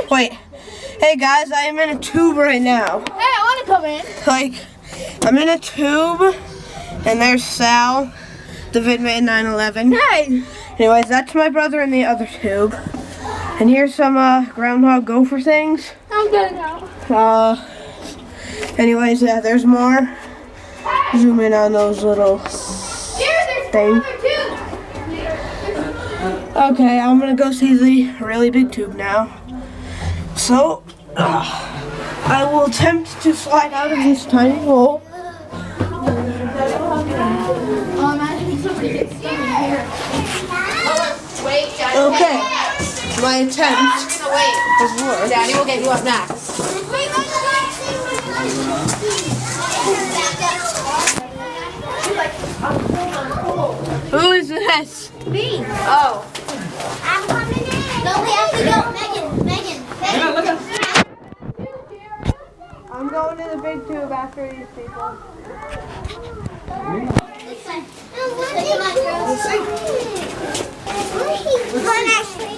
in? Wait. Hey guys, I am in a tube right now. Hey, I want to come in. Like, I'm in a tube, and there's Sal, the vidman 911. Hey. Anyways, that's my brother in the other tube. And here's some groundhog gopher things. I'm good now. Anyways, yeah, there's more. Zoom in on those little things. Okay, I'm gonna go see the really big tube now. So, I will attempt to slide out of this tiny hole. Okay, my attempt has worked. Daddy will get you up next. Who is this? Me. Oh. I'm coming in. No, we have to go. Megan. I'm going to the big tube after these people. This way. Look at my girls. Come on, Ashley.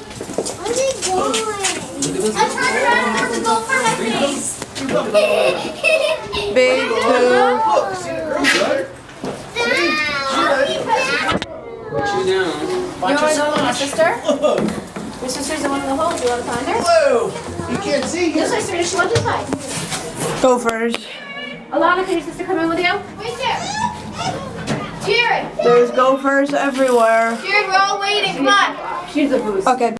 Where's he going? I turned around and there's a gopher in my face. Big tube. Put you down. You want to go with my sister? Your sister's in one of the holes. You want to find her? Whoa! You can't see. This way, sir. She went this way. Gophers. Alana, can your sister come in with you? Right there. Jared. There's gophers everywhere. Jared, we're all waiting. Come on. She's a boost. Okay.